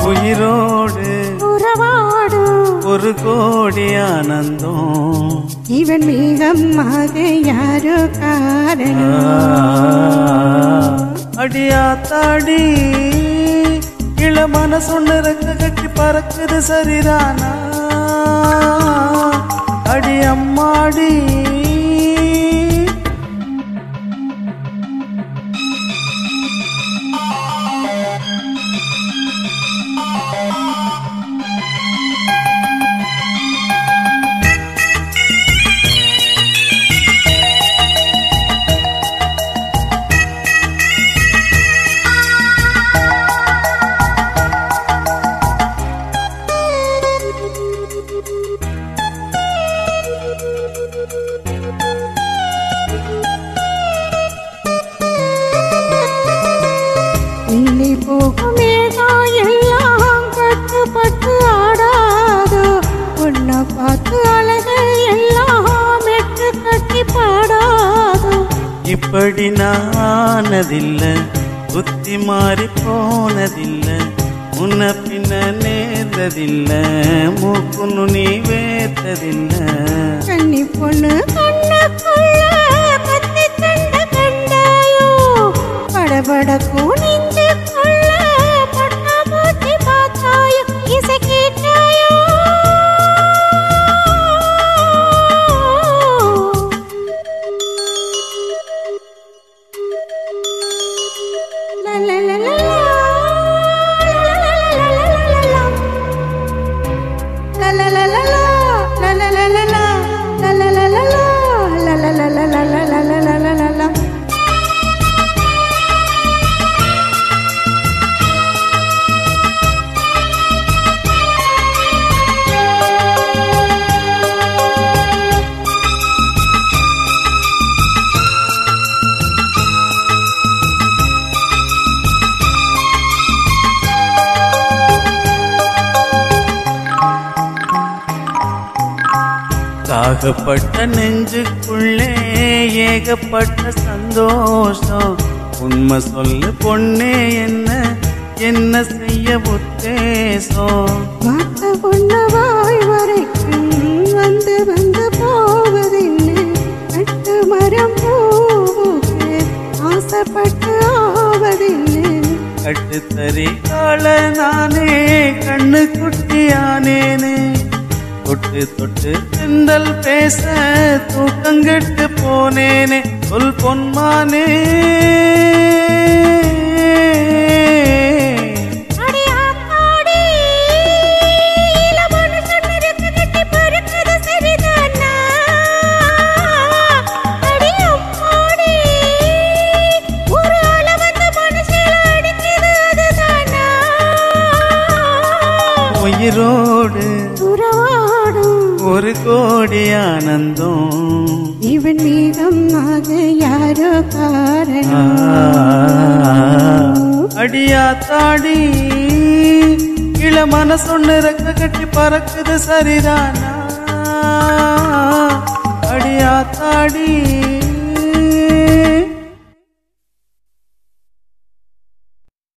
உயிரோடு உறவாடு ஒரு கோடி ஆனந்தம் இவன் மீகமாக யாரோ காரணம் அடியாத்தாடி இளமான சொன்னரக்க கட்டி பறக்குது சரிதானா அடி அம்மாடி நீ போகுமே எல்லாம் கட்டுப்பட்டு ஆடாதோ உன்னை பார்த்து அழகை எல்லாம் எட்டு கட்டி பாடாதோ இப்படி நானதில்லை புத்தி மாறி போனதில்லை முன்ன பின்ன நேர்ந்ததில்லை மூக்குன்னு நீ வேர்த்ததில்லை கண்ணி பொண்ணு கண்ணுக்குள்ள கத்தி கண்ட கண்டாயோ படபடக்கும் நெஞ்சுக்குள்ள பட்டா பூச்சி பார்த்தாயோ இசை கேட்டாயோ தாகப்பட்ட நெஞ்சுக்குள்ளே ஏகப்பட்ட சந்தோஷம் உண்மை சொல்லு பொண்ணே என்ன செய்ய உத்தேசம் பார்த்த பொண்ணு வாய் வரைக்கும் வந்து வந்து போவதில்லை கட்டு மரம் பூவுக்கு ஆசைப்பட்டு ஆவதில்லை கட்டுத்தறி கால நானே கண்ணு குட்டியானேனே தொட்டு தொட்டு செந்தல் பேச தூக்கங்கெட்டு போனேனே சொல் பொன்மானே உயிரோடு ஒரு கோடி ஆனந்தம் இவன் மீகமாக யாரோ காரணம் அடியாத்தாடி இளமான சொன்னரக்க கட்டி பறக்குது சரிதானா அடியாத்தாடி